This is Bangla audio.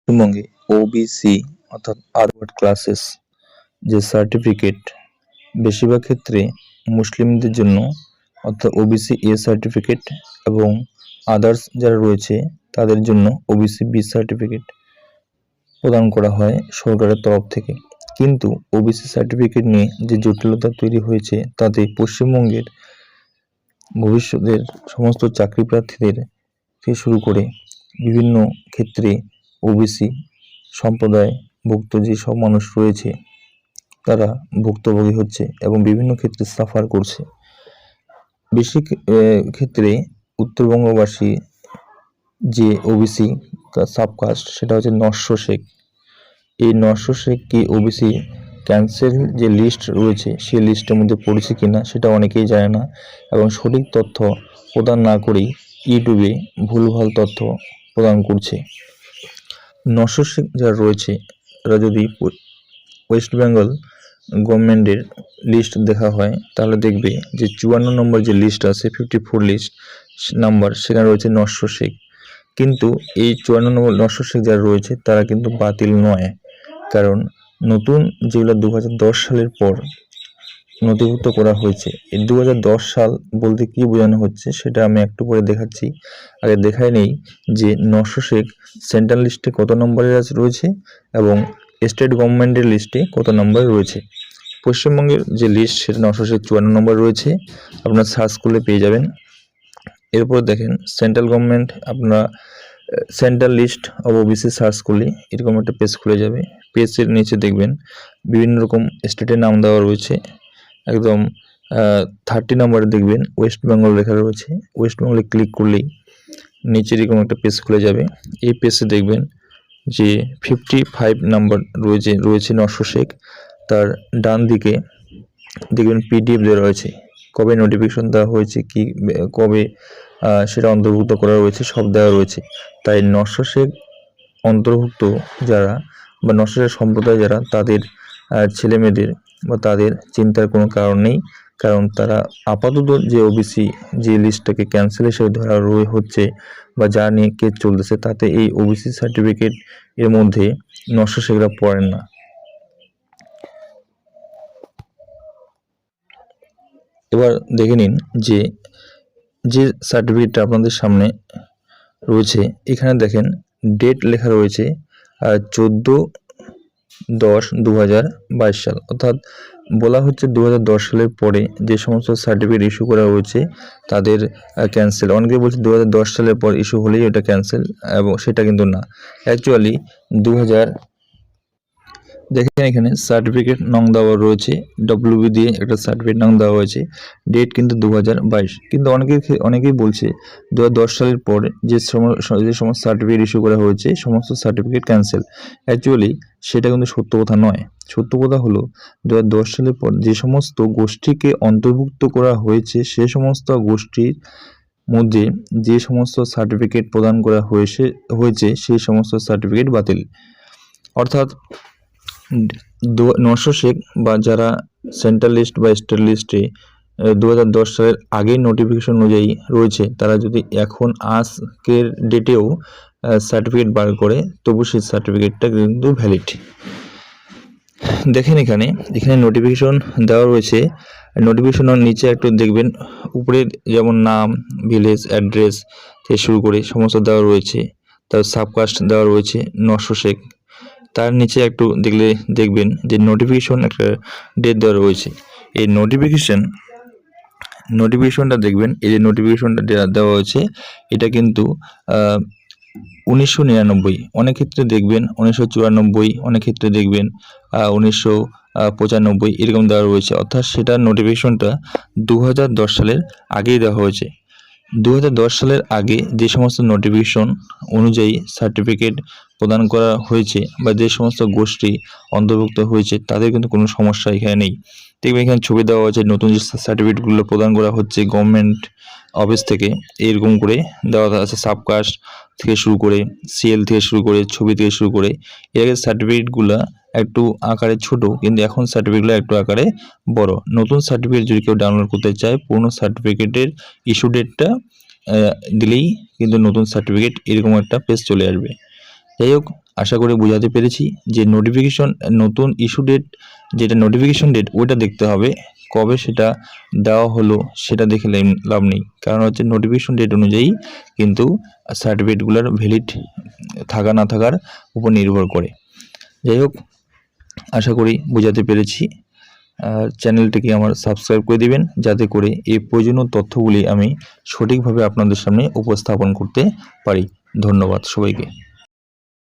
পশ্চিমবঙ্গে ওবিসি অর্থাৎ আরওয়ার্ড ক্লাসেস যে সার্টিফিকেট বেশিরভাগ ক্ষেত্রে মুসলিমদের জন্য অর্থাৎ ওবিসি এ সার্টিফিকেট এবং আদার্স যারা রয়েছে তাদের জন্য ওবিসি বি সার্টিফিকেট প্রদান করা হয় সরকারের তরফ থেকে। কিন্তু ওবিসি সার্টিফিকেট নিয়ে যে জটিলতা তৈরি হয়েছে তাতে পশ্চিমবঙ্গের ভবিষ্যতের সমস্ত চাকরি প্রার্থীদের থেকে শুরু করে বিভিন্ন ক্ষেত্রে ওবিসি সম্প্রদায়ভুক্ত যেসব মানুষ রয়েছে তারা ভুক্তভোগী হচ্ছে এবং বিভিন্ন ক্ষেত্রে সাফার করছে। বেশি ক্ষেত্রে উত্তরবঙ্গবাসী যে ওবিসি সাবকাস্ট সেটা হচ্ছে নস্য শেখ। এই নস্য শেখ কি ওবিসি ক্যান্সেল যে লিস্ট রয়েছে সেই লিস্টের মধ্যে পড়েছে কিনা সেটা অনেকেই জানে না এবং সঠিক তথ্য প্রদান না করেই ইউটিউবে ভুলভাল তথ্য প্রদান করছে। নস্য শেখ যারা রয়েছে তারা যদি ওয়েস্ট বেঙ্গল গভর্নমেন্টের লিস্ট দেখা হয় তাহলে দেখবে যে 54 নম্বর যে লিস্ট আছে 54 লিস্ট নাম্বার সেখানে রয়েছে নস্য শেখ। কিন্তু এই 54 নম্বর নস্য শেখ যারা রয়েছে তারা কিন্তু বাতিল নয়, কারণ নতুন যেগুলো 2010 সালের পর নথিভুক্ত করা হয়েছে। এই 2010 সাল বলতে কি বোঝানো হচ্ছে সেটা আমি একটু পরে দেখাচ্ছি। আগে দেখাই নেই যে নস্য শেখ সেন্ট্রাল লিস্টে কত নম্বরে রয়েছে এবং স্টেট গভর্নমেন্টের লিস্টে কত নম্বরে রয়েছে। পশ্চিমবঙ্গের যে লিস্ট সেটা 954 নম্বর রয়েছে, আপনারা সার্চ করলে পেয়ে যাবেন। এরপর দেখেন সেন্ট্রাল গভর্নমেন্ট, আপনারা central list of OBC search করলে এরকম একটা পেজ খুলে যাবে। পেজের নিচে দেখবেন বিভিন্ন রকম স্টেটের নাম দেওয়া রয়েছে। একদম 30 নম্বরে দেখবেন ওয়েস্ট বেঙ্গল লেখা রয়েছে। ওয়েস্ট বেঙ্গলে ক্লিক করলেই নিচে এরকম একটা পেজ খুলে যাবে। এই পেজে দেখবেন যে 55 নাম্বার রয়েছে নস্য শেখ। তার ডান দিকে দেখবেন পিডিএফ দেওয়া রয়েছে, কবে নোটিফিকেশন দেওয়া হয়েছে, কি কবে সেটা অন্তর্ভুক্ত করা রয়েছে, সব দেওয়া রয়েছে। তাই নস্য শেখ অন্তর্ভুক্ত যারা বা নস্য শেখ সম্প্রদায় যারা, তাদের ছেলে মেয়েদের বা তাদের চিন্তার কোনো কারণ নেই, কারণ তারা আপাতত যে ওবিসি যে লিস্টটাকে ক্যান্সেল হিসেবে ধরা হচ্ছে বা যা নিয়ে কেস চলতেছে তাতে এই ওবিসি সার্টিফিকেট এর মধ্যে নস্য শেখরা পড়েন না। এবার দেখে নিন যে সার্টিফিকেটটা আপনাদের সামনে রয়েছে। এখানে দেখেন ডেট লেখা রয়েছে 14/10/2022 সাল, অর্থাৎ বলা হচ্ছে 2010 সালের পরে যে সমস্ত সার্টিফিকেট ইস্যু করা হয়েছে তাদের ক্যান্সেল। অনেকে বলছে 2010 সালের পর ইস্যু হলেই ওটা ক্যান্সেল, এবং সেটা কিন্তু না। অ্যাকচুয়ালি দেখেন এখানে সার্টিফিকেট নং দেওয়া রয়েছে, ডব্লিউবি দিয়ে একটা সার্টিফিকেট নং দেওয়া হয়েছে, ডেট কিন্তু 2022। কিন্তু অনেকেই বলছে 2010 সালের পর যে সমস্ত সার্টিফিকেট ইস্যু করা হয়েছে সমস্ত সার্টিফিকেট ক্যান্সেল। অ্যাকচুয়ালি সেটা কিন্তু সত্য কথা নয়। সত্য কথা হলো 2010 সালের পর যে সমস্ত গোষ্ঠীকে অন্তর্ভুক্ত করা হয়েছে সে সমস্ত গোষ্ঠীর মধ্যে যে সমস্ত সার্টিফিকেট প্রদান করা হয়েছে সেই সমস্ত সার্টিফিকেট বাতিল। অর্থাৎ নস্য শেখ বা যারা সেন্ট্রাল লিস্ট বা স্টেট লিস্টে 2010 সালের আগের নোটিফিকেশন অনুযায়ী রয়েছে তারা যদি এখন আজকের ডেটেও সার্টিফিকেট বার করে তবু সেই সার্টিফিকেটটা কিন্তু ভ্যালিড। দেখেন এখানে নোটিফিকেশন দেওয়া রয়েছে। নোটিফিকেশনের নিচে একটু দেখবেন উপরে যেমন নাম, ভিলেজ, অ্যাড্রেস থেকে শুরু করে সমস্ত দেওয়া রয়েছে। তার সাবকাস্ট দেওয়া রয়েছে নস্য শেখ। তার নিচে একটু দেখবেন যে নোটিফিকেশন একটা ডেট দেওয়া রয়েছে। এই নোটিফিকেশনটা দেখবেন, এই যে নোটিফিকেশনটা দেওয়া হয়েছে এটা কিন্তু 1999, অনেক ক্ষেত্রে দেখবেন 1994, অনেক ক্ষেত্রে দেখবেন 1995 এরকম দেওয়া রয়েছে। অর্থাৎ সেটার নোটিফিকেশনটা 2010 সালের আগেই দেওয়া হয়েছে। 2010 সালের আগে যে সমস্ত নোটিফিকেশন অনুযায়ী সার্টিফিকেট প্রদান করা হয়েছে বা যে সমস্ত গোষ্ঠী অন্তর্ভুক্ত হয়েছে তাদের কিন্তু কোনো সমস্যা এখানে নেই। দেখবেন এখানে ছবি দেওয়া হয়েছে, নতুন যে সার্টিফিকেটগুলো প্রদান করা হচ্ছে গভর্নমেন্ট অফিস থেকে এরকম করে দেওয়া আছে। সাবকাস্ট থেকে শুরু করে, সিএল থেকে শুরু করে, ছবি থেকে শুরু করে। এর আগে সার্টিফিকেটগুলো একটু আকারে ছোট, কিন্তু এখন সার্টিফিকেটগুলো একটু আকারে বড়। নতুন সার্টিফিকেট যদি কেউ ডাউনলোড করতে চায় পুরনো সার্টিফিকেটের ইস্যু ডেটটা দিলেই কিন্তু নতুন সার্টিফিকেট এরকম একটা পেজ চলে আসবে। যাই হোক, আশা করি বোঝাতে পেরেছি যে নোটিফিকেশন নতুন ইস্যু ডেট যেটা নোটিফিকেশন ডেট ওইটা দেখতে হবে, কবে সেটা দেওয়া হলো সেটা দেখে লাভ নেই, কারণ হচ্ছে নোটিফিকেশন ডেট অনুযায়ী কিন্তু সার্টিফিকেটগুলোর ভ্যালিড থাকা না থাকার উপর নির্ভর করে। যাই হোক, আশা করি বোঝাতে পেরেছি। আর চ্যানেলটিকে আমার সাবস্ক্রাইব করে দিবেন, যাতে করে এই প্রয়োজনীয় তথ্যগুলি আমি সঠিকভাবে আপনাদের সামনে উপস্থাপন করতে পারি। ধন্যবাদ সবাইকে।